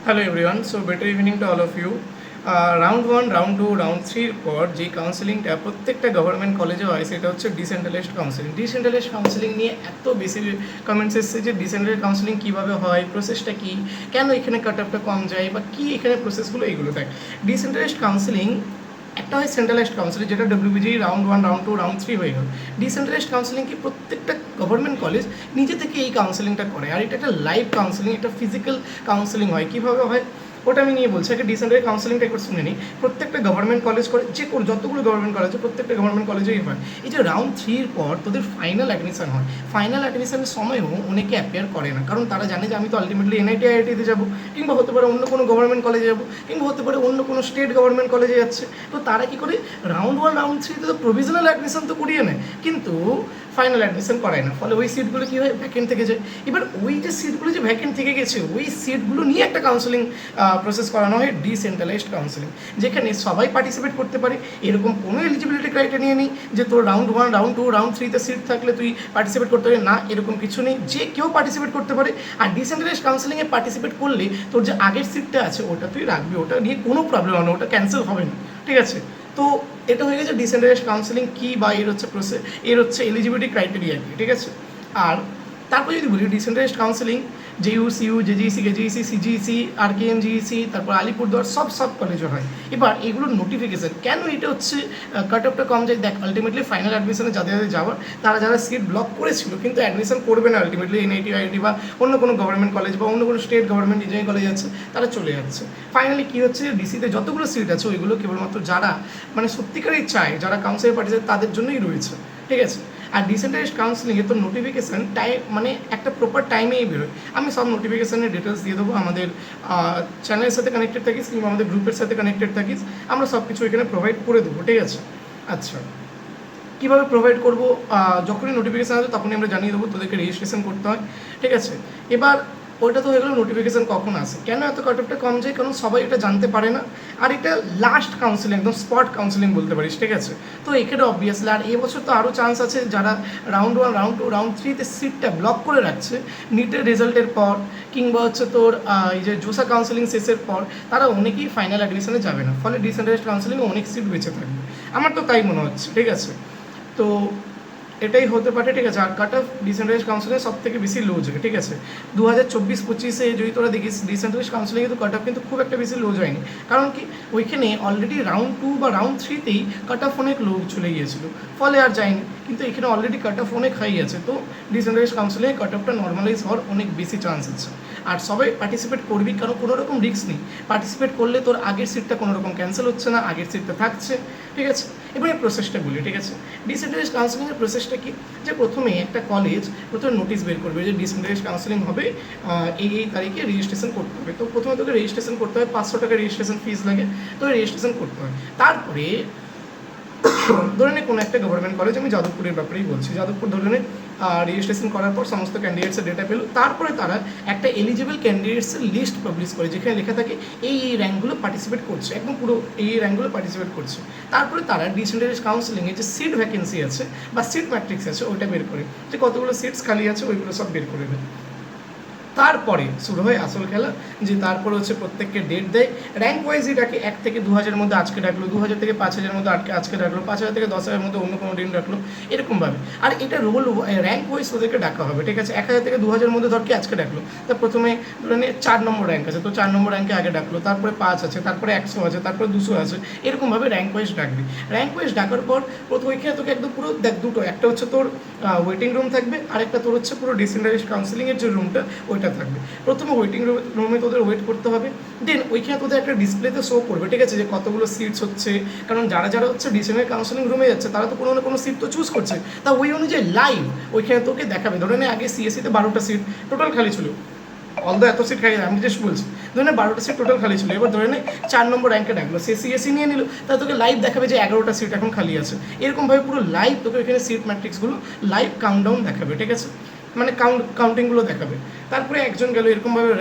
Hello everyone, so better evening to all of you. Round one, round two, round থ্রির পর যে কাউন্সিলিংটা প্রত্যেকটা government কলেজে হয় সেটা হচ্ছে ডিসেন্ট্রালাইজড কাউন্সিলিং। ডিসেন্ট্রালাইজড কাউন্সিলিং নিয়ে এত বেশি কমেন্টস এসছে যে ডিসেন্ট্রালাইজড কাউন্সিলিং কীভাবে হয়, প্রসেসটা কী, কেন এখানে কাট অফটা কম যায় বা কী এখানে প্রসেসগুলো, এইগুলো দেখ। ডিসেন্ট্রালাইজড কাউন্সিলিং একটা হয় সেন্ট্রালাইজড কাউন্সিলিং, যেটা WBJEE round one, round two, round three হয়ে গেল। ডিসেন্ট্রালাইজড কাউন্সিলিং কি প্রত্যেকটা গভর্নমেন্ট কলেজ নিজে থেকে এই কাউন্সিলিংটা করে, আর এটা একটা লাইভ কাউন্সিলিং, একটা ফিজিক্যাল কাউন্সিলিং হয়। কীভাবে হয় ওটা আমি নিয়ে বলছি, আগে ডিসেন্ট্রালাইজড কাউন্সিলিংটা একবার শুনে নিই। প্রত্যেকটা গভর্নমেন্ট কলেজ করে, যে যতগুলো গভর্নমেন্ট কলেজ প্রত্যেকটা গভর্নমেন্ট কলেজেই হয়। এই যে রাউন্ড থ্রির পর তোদের ফাইনাল অ্যাডমিশন হয়, ফাইনাল অ্যাডমিশনের সময়ও অনেকে অ্যাপিয়ার করে না, কারণ তারা জানে যে আমি তো আলটিমেটলি এনআইটি আইআইটিতে যাবো, কিংবা হতে পারে অন্য কোনো গভর্নমেন্ট কলেজে যাবো, কিংবা হতে পারে অন্য কোনো স্টেট গভর্নমেন্ট কলেজে যাচ্ছে। তো তারা কী করে রাউন্ড ওয়ান, রাউন্ড থ্রিতে তো প্রভিশনাল অ্যাডমিশন তো করিয়ে নেয়, কিন্তু ফাইনাল অ্যাডমিশন করায় না। ফলে ওই সিটগুলো কী হয়, ভ্যাকেন্ট থেকে যায়। এবার ওই যে সিটগুলো যে ভ্যাকেন্ট থেকে গেছে, ওই সিটগুলো নিয়ে একটা কাউন্সিলিং প্রসেস করানো হয়, ডিসেন্ট্রালাইজড কাউন্সিলিং, যেখানে সবাই পার্টিসিপেট করতে পারে। এরকম কোনো এলিজিবিলিটি ক্রাইটেরিয়া নেই যে তোর round one, round two, round থ্রিতে সিট থাকলে তুই পার্টিসিপেট করতে পারে না, এরকম কিছু নেই, যে কেউ পার্টিসিপেট করতে পারে। আর ডিসেন্ট্রালাইজড কাউন্সিলিংয়ে পার্টিসিপেট করলে তোর যে আগের সিটটা আছে ওটা তুই রাখবি, ওটা নিয়ে কোনো প্রবলেম হবে না, ওটা ক্যান্সেল হবে না, ঠিক আছে। তো এটা হয়ে গেছে ডিসেন্ট্রালাইজড কাউন্সিলিং কী, বা এর হচ্ছে প্রসেস, এর হচ্ছে এলিজিবিলিটি ক্রাইটেরিয়া কী, ঠিক আছে। আর তারপর যদি বলি decentralised counselling, JU, CU, JGEC, KGEC, CGEC, RKMGEC, তারপর আলিপুরদুয়ার সব কলেজে হয়। এবার এগুলোর নোটিফিকেশান কেন এটা হচ্ছে কাট অফটা কম যায়, দেখ আলটিমেটলি ফাইনাল অ্যাডমিশনে যাদের যাওয়ার, তারা যারা সিট ব্লক করেছিল কিন্তু অ্যাডমিশন করবে না আলটিমেটলি এনআইটি আইআইটি বা অন্য কোনো গভর্নমেন্ট কলেজ বা অন্য কোনো স্টেট গভর্নমেন্ট ইঞ্জিনিয়ারিং কলেজ আছে, তারা চলে যাচ্ছে। ফাইনালি কী হচ্ছে, ডিসিতে যতগুলো সিট আছে ওইগুলো কেবলমাত্র যারা মানে সত্যিকারই চায়, যারা কাউন্সিলে পাঠিয়েছে তাদের জন্যই রয়েছে, ঠিক আছে। আর ডিসেন্ট্রালাইজড কাউন্সিলিংয়ে তো নোটিফিকেশান টাইম মানে একটা প্রপার টাইমেই বেরোয়। আমি সব নোটিফিকেশানের ডিটেলস দিয়ে দেবো, আমাদের চ্যানেলের সাথে কানেক্টেড থাকিস কিংবা আমাদের গ্রুপের সাথে কানেক্টেড থাকিস, আমরা সব কিছু এখানে প্রোভাইড করে দেবো, ঠিক আছে। আচ্ছা, কীভাবে প্রোভাইড করবো, যখনই নোটিফিকেশান আসবে তখনই আমরা জানিয়ে দেবো, তোদেরকে রেজিস্ট্রেশন করতে হয়, ঠিক আছে। এবার ওইটা তো হয়ে গেলো নোটিফিকেশান কখন আসে, কেন এত কাট অফটা কম যায়, কারণ সবাই এটা জানতে পারে না। আর এটা লাস্ট কাউন্সিলিং, একদম স্পট কাউন্সিলিং বলতে পারিস, ঠিক আছে। তো এখানে অবভিয়াসলি আর এবছর তো আরও চান্স আছে, যারা round one, round two, round থ্রিতে সিটটা ব্লক করে রাখছে নিটের রেজাল্টের পর, কিংবা হচ্ছে তোর এই যে জোসা কাউন্সিলিং শেষের পর, তারা অনেকেই ফাইনাল অ্যাডমিশনে যাবে না, ফলে ডিসেন্ট্রালাইজড কাউন্সিলিংয়ে অনেক সিট বেঁচে থাকবে, আমার তো তাই মনে হচ্ছে, ঠিক আছে। তো এটাই হতে পারে, ঠিক আছে। আর কাট অফ ডিসেন্ট্রালাইজড কাউন্সিলিং সব থেকে বেশি লো যায়, ঠিক আছে। 2024-25 যদি তোরা দেখিস ডিসেন্ট্রালাইজড কাউন্সিলিং কিন্তু কাট অফ কিন্তু খুব একটা বেশি লো যায়নি, কারণ কি ওইখানে অলরেডি রাউন্ড টু বা রাউন্ড থ্রিতেই কাট অফ অনেক লো চলে গিয়েছিলো, ফলে আর যায়নি। কিন্তু এখানে অলরেডি কাট অফ অনেক হাই আছে, তো ডিসেন্ট্রালাইজড কাউন্সিলিংয়ে কাট অফটা নর্মালাইজ হওয়ার অনেক বেশি চান্স আছে। আর সবাই পার্টিসিপেট করবি, কারণ কোনো রকম রিস্ক নেই। পার্টিসিপেট করলে তোর আগের সিটটা কোনো রকম ক্যান্সেল হচ্ছে না, আগের সিটটা থাকছে, ঠিক আছে। এবার এই প্রসেসটা বলি, ঠিক আছে। ডিসেন্ট্রালাইজড কাউন্সিলিংয়ের প্রসেসটা কি, যে প্রথমে একটা কলেজ প্রথমে নোটিশ বের করবে যে ডিসেন্ট্রালাইজড কাউন্সিলিং হবে, এই তারিখে রেজিস্ট্রেশন করতে হবে। তো প্রথমে তোকে রেজিস্ট্রেশন করতে হয়, 500 টাকা রেজিস্ট্রেশন ফিস লাগে, তো রেজিস্ট্রেশন করতে হয়। তারপরে ধরে নে কোনো একটা গভর্নমেন্ট কলেজ, আমি যাদবপুরের ব্যাপারেই বলছি, যাদবপুর ধরে নে রেজিস্ট্রেশন করার পর সমস্ত ক্যান্ডিডেটসের ডেটা পেল, তারপরে তারা একটা এলিজিবল ক্যান্ডিডেটসের লিস্ট পাবলিশ করে, যেখানে লেখা থাকে এই র্যাঙ্কগুলো পার্টিসিপেট করছে, একদম পুরো এই র্যাঙ্কগুলো পার্টিসিপেট করছে। তারপরে তারা ডিসেন্ট্রালাইজড কাউন্সিলিংয়ে যে সিট ভ্যাকেন্সি আছে বা সিট ম্যাট্রিক্স আছে ওইটা বের করে, যে কতগুলো সিটস খালি আছে ওইগুলো সব বের করে দেয়। তারপরে শুরু হয় আসল খেলা, যে তারপরে হচ্ছে প্রত্যেককে ডেট দেয়, র্যাঙ্ক ওয়াইজই ডাকে, 1 থেকে 2000 মধ্যে আজকে ডাকলো, 2000 থেকে 5000 মধ্যে আজকে ডাকলো, 5000 থেকে 10,000 মধ্যে অন্য কোনো দিন ডাকলো, এরকমভাবে। আর এটা রোল র্যাঙ্ক ওয়াইজ ওদেরকে ডাকা হবে, ঠিক আছে। 1000 থেকে 2000 মধ্যে ধর কি আজকে ডাকলো, তা প্রথমে ধরে নিয়ে 4 নম্বর র্যাঙ্ক আছে, তো 4 নম্বর র্যাঙ্কে আগে ডাকলো, তারপরে 5 আছে, তারপরে 100 আছে, তারপরে 200 আছে, এরকমভাবে র্যাঙ্ক ওয়াইজ ডাকবি। র্যাঙ্ক ওয়াইজ ডাকার পর প্রথম ওইখানে তোকে একদম পুরো দেখ দুটো, একটা হচ্ছে তোর ওয়েটিং রুম থাকবে, আরেকটা তোর হচ্ছে পুরো ডিসেন্ট্রালাইজড কাউন্সিলিংয়ের যে রুমটা ওইটা থাকবে। প্রথমে ওয়েটিং রুমে তোদের ওয়েট করতে হবে, দেন ওইখানে তোদের একটা ডিসপ্লেতে শো করবে, ঠিক আছে, যে কতগুলো সিটস হচ্ছে, কারণ যারা হচ্ছে ডিসেন্ট্রালাইজড কাউন্সিলিং রুমে যাচ্ছে তারা তো কোনো না কোনো সিট তো চুজ করছে, তা ওই অনুযায়ী লাইভ ওইখানে তোকে দেখাবে। ধরে নে আগে সিএসসিতে 12টা সিট টোটাল খালি ছিল, অলদো এত সিট খালি, আমি জাস্ট বলছি, ধরে নে 12টা সিট টোটাল খালি ছিল। এবার ধরে নে 4 নম্বর র্যাঙ্কে ডাকলো, সে সিএসসি নিয়ে নিল, তা তোকে লাইভ দেখাবে যে 11টা সিট এখন খালি আছে, এরকমভাবে পুরো লাইভ তোকে ওইখানে সিট ম্যাট্রিক্সগুলো লাইভ কাউন্টডাউন দেখাবে, ঠিক আছে। মানে কাউন্টিংগুলো দেখাবে। তারপরে একজন গেল এরকমভাবে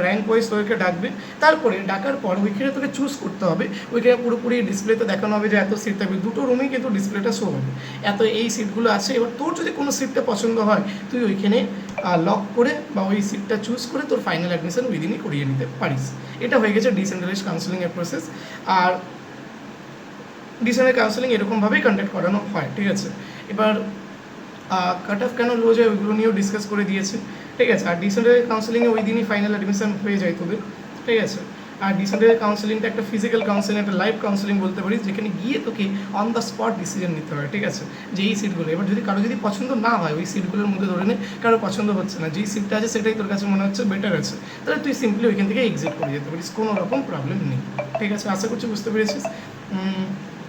র্যাঙ্ক ওয়াইজ তোকে ডাকবে। তারপরে ডাকার পর ওইখানে তোকে চুজ করতে হবে। ওইখানে পুরোপুরি ডিসপ্লেতে দেখানো হবে যে এত সিট থাকবে, দুটো রুমেই কিন্তু ডিসপ্লেটা শো হবে, এত এই সিটগুলো আছে। এবার তোর যদি কোনো সিটটা পছন্দ হয় তুই ওইখানে লক করে বা ওই সিটটা চুজ করে তোর ফাইনাল অ্যাডমিশন উইদিনই করিয়ে নিতে পারিস। এটা হয়ে গেছে ডিসেন্ট্রালাইজড কাউন্সেলিংয়ের প্রসেস। আর ডিসেন্ট্রালাইজড কাউন্সেলিং এরকমভাবেই কন্ডাক্ট করানো হয়, ঠিক আছে। এবার কাট অফ কেন লো যায় ওইগুলো নিয়েও ডিসকাস করে দিয়েছে, ঠিক আছে। আর ডিসেন্ট্রালাইজড কাউন্সেলিংয়ে ওই দিনই ফাইনাল অ্যাডমিশন হয়ে যায় তোদের, ঠিক আছে। আর ডিসেন্ট্রালাইজড কাউন্সেলিংটা একটা ফিজিক্যাল কাউন্সেলিং, একটা লাইভ কাউন্সেলিং বলতে পারিস, যেখানে গিয়ে তোকে অন দ্য স্পট ডিসিশন নিতে হয়, ঠিক আছে, যে এই সিটগুলো। এবার যদি কারো যদি পছন্দ না হয় ওই সিটগুলোর মধ্যে ধরে নে কারো পছন্দ হচ্ছে না, যেই সিটটা আছে সেটাই তোর কাছে মনে হচ্ছে বেটার আছে, তাহলে তুই সিম্পলি ওইখান থেকে এক্সিট করে যেতে পারিস, কোনো রকম প্রবলেম নেই, ঠিক আছে। আশা করছি বুঝতে পেরেছিস।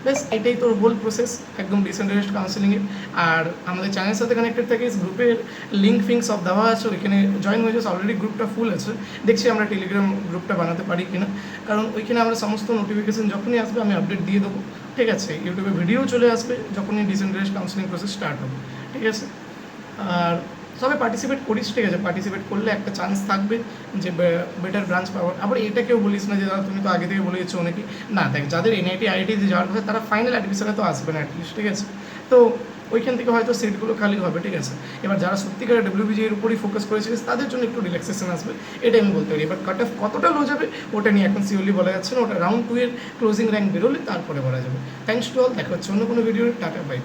ব্যাস এটাই তোর হোল প্রসেস একদম ডিসেন্ট্রালাইজড কাউন্সেলিংয়ের। আর আমাদের চ্যানেলের সাথে কানেক্টেড থাকিস, গ্রুপের লিঙ্ক ফিঙ্ক সব দেওয়া আছে, ওইখানে জয়েন হয়ে যাচ্ছে। অলরেডি গ্রুপটা ফুল আছে, দেখছি আমরা টেলিগ্রাম গ্রুপটা বানাতে পারি কিনা, কারণ ওইখানে আমরা সমস্ত নোটিফিকেশন যখনই আসবে আমি আপডেট দিয়ে দেবো, ঠিক আছে। ইউটিউবে ভিডিও চলে আসবে যখনই ডিসেন্ট্রালাইজড কাউন্সেলিং প্রসেস স্টার্ট হবে, ঠিক আছে। আর সবাই পার্টিসিপেট করিস, ঠিক আছে। পার্টিসিপেট করলে একটা চান্স থাকবে যে বেটার ব্রাঞ্চ পাওয়ার। আবার এটা কেউ বলিস না যে দাদা তুমি তো আগে থেকে বলে দিচ্ছ অনেকেই, না দেখ যাদের এনআইটি আইআইটি যাওয়ার কথা তারা ফাইনাল অ্যাডমিশনে তো আসবে না অ্যাটলিস্ট, ঠিক আছে। তো ওইখান থেকে হয়তো সিটগুলো খালি হবে, ঠিক আছে। এবার যারা সত্যিকার ডব্লিউবিজি এর উপরই ফোকাস করেছিলিস তাদের জন্য একটু রিল্যাক্সেশন আসবে, এটাই আমি বলতে পারি। এবার কাট অফ কতটা লো যাবে ওটা নিয়ে এখন সিওরলি বলা যাচ্ছে না, ওটা রাউন্ড 2 এর ক্লোজিং র্যাঙ্ক বেরোলে তারপরে বলা যাবে। থ্যাংকস টু অল, দেখা হচ্ছে অন্য কোনো ভিডিও। Tata, by.